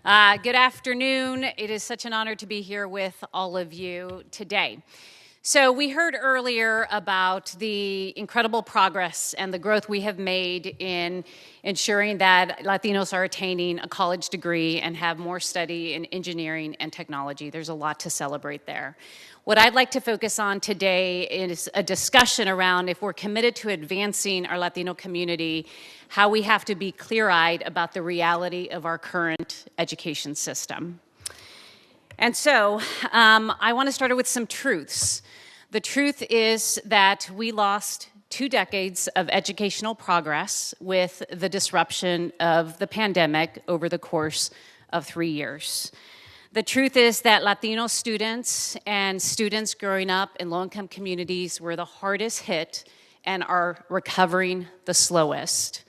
Good afternoon. It is such an honor to be here with all of you today. So we heard earlier about the incredible progress and the growth we have made in ensuring that Latinos are attaining a college degree and have more study in engineering and technology. There's a lot to celebrate there. What I'd like to focus on today is a discussion around if we're committed to advancing our Latino community, how we have to be clear-eyed about the reality of our current education system. And so I want to start with some truths. The truth is that we lost 2 decades of educational progress with the disruption of the pandemic over the course of 3 years. The truth is that Latino students and students growing up in low-income communities were the hardest hit and are recovering the slowest.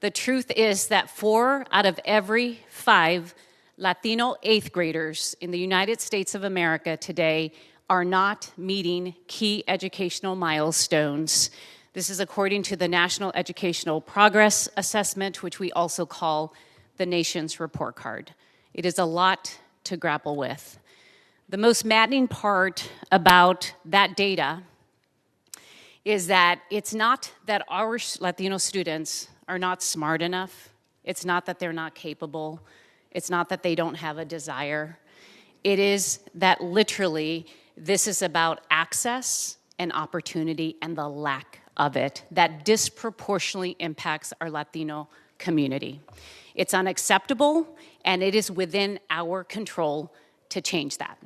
The truth is that 4 out of every 5 Latino 8th graders in the United States of America today are not meeting key educational milestones. This is according to the National Educational Progress Assessment, which we also call the nation's report card. It is a lot to grapple with. The most maddening part about that data is that it's not that our Latino students are not smart enough. It's not that they're not capable. It's not that they don't have a desire. It is that literally this is about access and opportunity and the lack of it that disproportionately impacts our Latino community. It's unacceptable, and it is within our control to change that.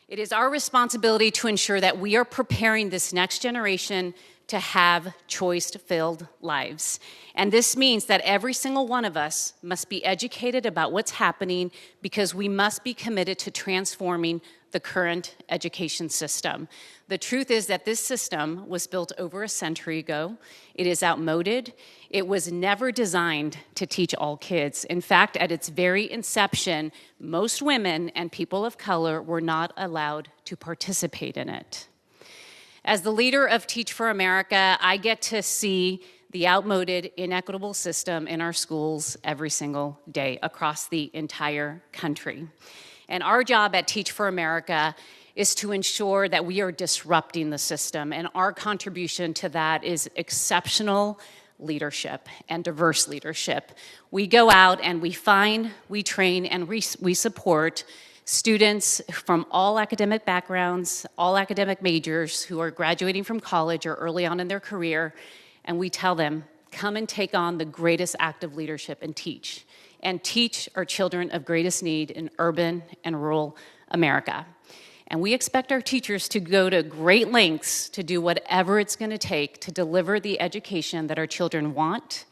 It is our responsibility to ensure that we are preparing this next generation to have choice-filled lives. And this means that every single one of us must be educated about what's happening because we must be committed to transforming the current education system. The truth is that this system was built over a century ago. It is outmoded. It was never designed to teach all kids. In fact, at its very inception, most women and people of color were not allowed to participate in it. As the leader of Teach for America, I get to see the outmoded, inequitable system in our schools every single day across the entire country. And our job at Teach for America is to ensure that we are disrupting the system, and our contribution to that is exceptional leadership and diverse leadership. We go out and we find, we train, and we support students from all academic backgrounds, all academic majors who are graduating from college or early on in their career, and we tell them, come and take on the greatest act of leadership and teach our children of greatest need in urban and rural America. And we expect our teachers to go to great lengths to do whatever it's going to take to deliver the education that our children want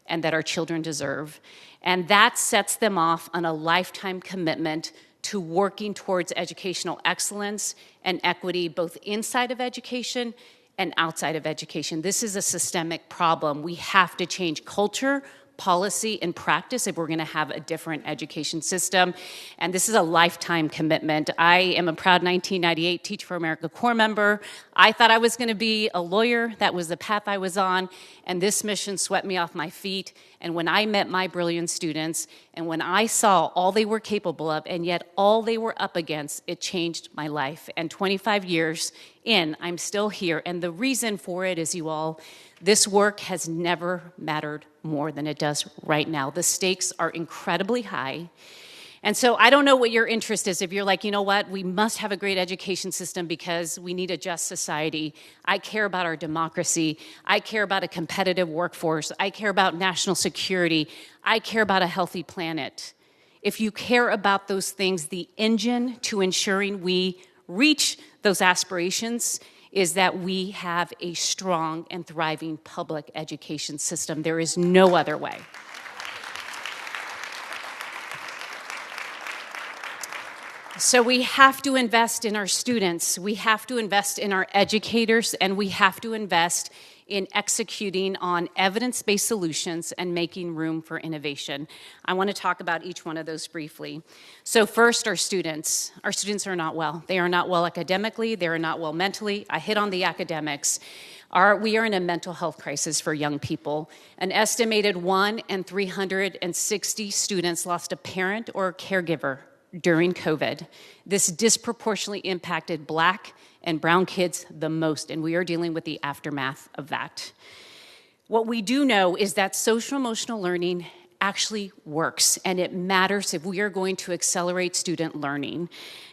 and that our children deserve. And that sets them off on a lifetime commitment to working towards educational excellence and equity, both inside of education and outside of education. This is a systemic problem. We have to change culture, policy, and practice if we're going to have a different education system. And this is a lifetime commitment. I am a proud 1998 Teach for America Corps member. I thought I was going to be a lawyer. That was the path I was on. And this mission swept me off my feet. And when I met my brilliant students, and when I saw all they were capable of, and yet all they were up against, it changed my life. And 25 years in, I'm still here. And the reason for it is, you all, this work has never mattered more than it does right now. The stakes are incredibly high. And so I don't know what your interest is. If you're like, you know what, we must have a great education system because we need a just society. I care about our democracy. I care about a competitive workforce. I care about national security. I care about a healthy planet. If you care about those things, the engine to ensuring we reach those aspirations is that we have a strong and thriving public education system. There is no other way. So we have to invest in our students, we have to invest in our educators, and we have to invest in executing on evidence-based solutions and making room for innovation. I want to talk about each one of those briefly. So first, our students. Our students are not well. They are not well academically. They are not well mentally. I hit on the academics. We are in a mental health crisis for young people. An estimated 1 in 360 students lost a parent or a caregiver during COVID. This disproportionately impacted Black and brown kids the most, and we are dealing with the aftermath of that. What we do know is that social-emotional learning actually works, and it matters if we are going to accelerate student learning.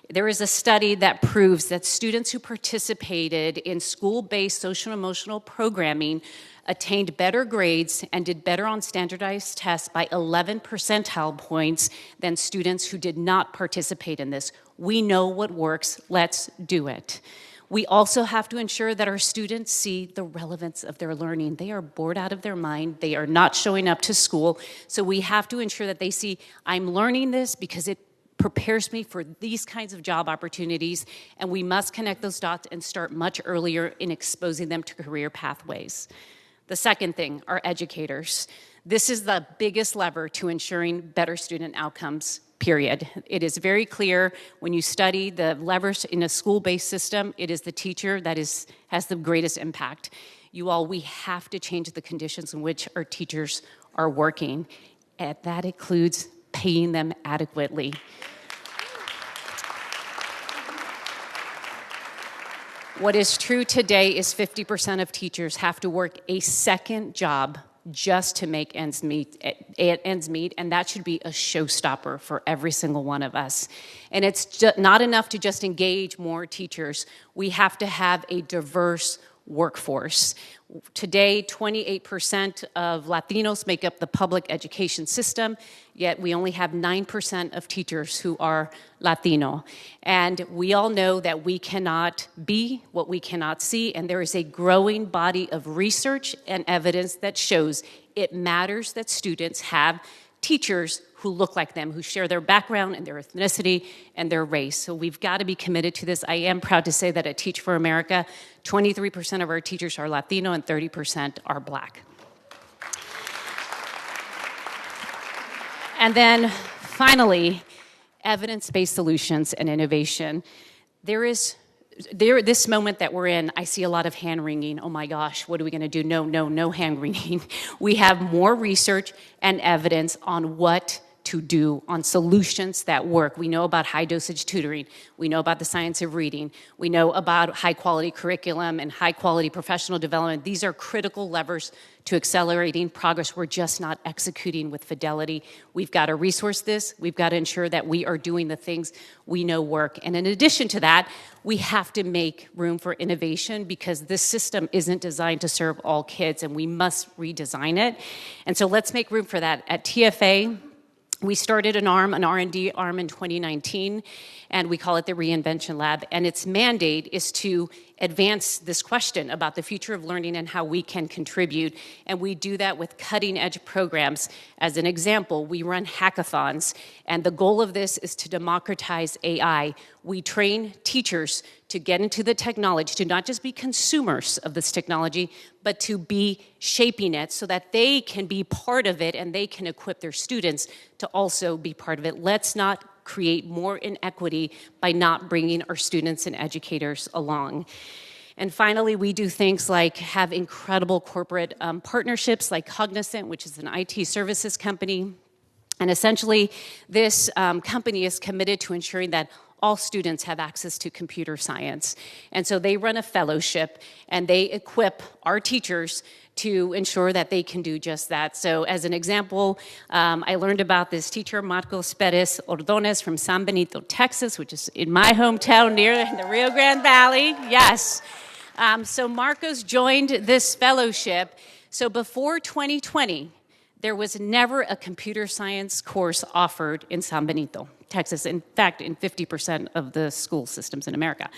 There is a study that proves that students who participated in school-based social-emotional programming attained better grades and did better on standardized tests by 11 percentile points than students who did not participate in this. We know what works. Let's do it. We also have to ensure that our students see the relevance of their learning. They are bored out of their mind. They are not showing up to school. So we have to ensure that they see, I'm learning this because it prepares me for these kinds of job opportunities, and we must connect those dots and start much earlier in exposing them to career pathways. The second thing, our educators. This is the biggest lever to ensuring better student outcomes, period. It is very clear when you study the levers in a school-based system, it is the teacher that has the greatest impact. You all, we have to change the conditions in which our teachers are working, and that includes paying them adequately. What is true today is 50% of teachers have to work a second job just to make ends meet, and that should be a showstopper for every single one of us. And it's not enough to just engage more teachers. We have to have a diverse workforce. Today, 28% of Latinos make up the public education system, yet we only have 9% of teachers who are Latino. And we all know that we cannot be what we cannot see, and there is a growing body of research and evidence that shows it matters that students have teachers who look like them, who share their background and their ethnicity and their race. So we've got to be committed to this. I am proud to say that at Teach for America, 23% of our teachers are Latino and 30% are Black. And then finally, evidence-based solutions and innovation. This moment that we're in, I see a lot of hand-wringing. Oh my gosh, what are we going to do? No hand-wringing. We have more research and evidence on what to do, on solutions that work. We know about high-dosage tutoring. We know about the science of reading. We know about high-quality curriculum and high-quality professional development. These are critical levers to accelerating progress. We're just not executing with fidelity. We've got to resource this. We've got to ensure that we are doing the things we know work. And in addition to that, we have to make room for innovation because this system isn't designed to serve all kids, and we must redesign it. And so let's make room for that. At TFA, we started an R&D arm in 2019, and we call it the Reinvention Lab. And its mandate is to advance this question about the future of learning and how we can contribute. And we do that with cutting-edge programs. As an example, we run hackathons, and the goal of this is to democratize AI. We train teachers to get into the technology, to not just be consumers of this technology, but to be shaping it so that they can be part of it and they can equip their students to also be part of it. Let's not create more inequity by not bringing our students and educators along. And finally, we do things like have incredible corporate partnerships like Cognizant, which is an IT services company. And essentially, this company is committed to ensuring that all students have access to computer science. And so they run a fellowship, and they equip our teachers to ensure that they can do just that. So as an example, I learned about this teacher, Marcos Perez Ordonez from San Benito, Texas, which is in my hometown near the Rio Grande Valley. Yes. So Marcos joined this fellowship. So before 2020, there was never a computer science course offered in San Benito, Texas. In fact, in 50% of the school systems in America.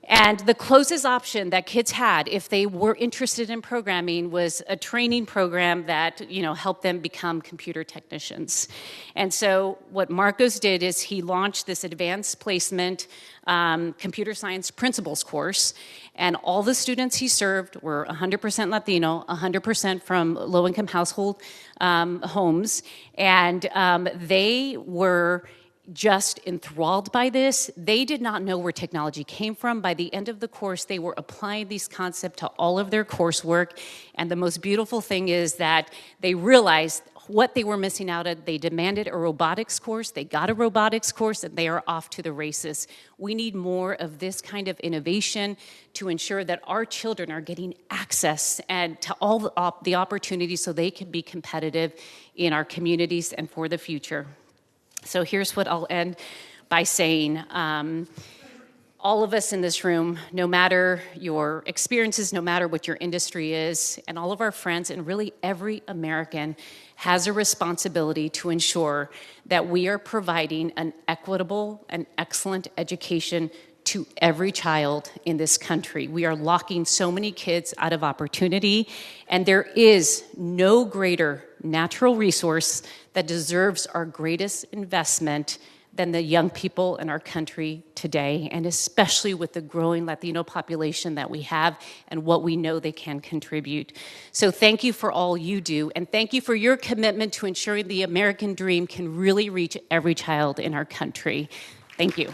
And the closest option that kids had if they were interested in programming was a training program that, helped them become computer technicians. And so what Marcos did is he launched this advanced placement computer science principles course, and all the students he served were 100% Latino, 100% from low-income household homes, and they were just enthralled by this. They did not know where technology came from. By the end of the course, they were applying these concepts to all of their coursework. And the most beautiful thing is that they realized what they were missing out on. They demanded a robotics course, they got a robotics course, and they are off to the races. We need more of this kind of innovation to ensure that our children are getting access and to all the opportunities so they can be competitive in our communities and for the future. So here's what I'll end by saying. All of us in this room, no matter your experiences, no matter what your industry is, and all of our friends, and really every American has a responsibility to ensure that we are providing an equitable and excellent education to every child in this country. We are locking so many kids out of opportunity, and there is no greater natural resource that deserves our greatest investment than the young people in our country today, and especially with the growing Latino population that we have and what we know they can contribute. So thank you for all you do, and thank you for your commitment to ensuring the American dream can really reach every child in our country. Thank you.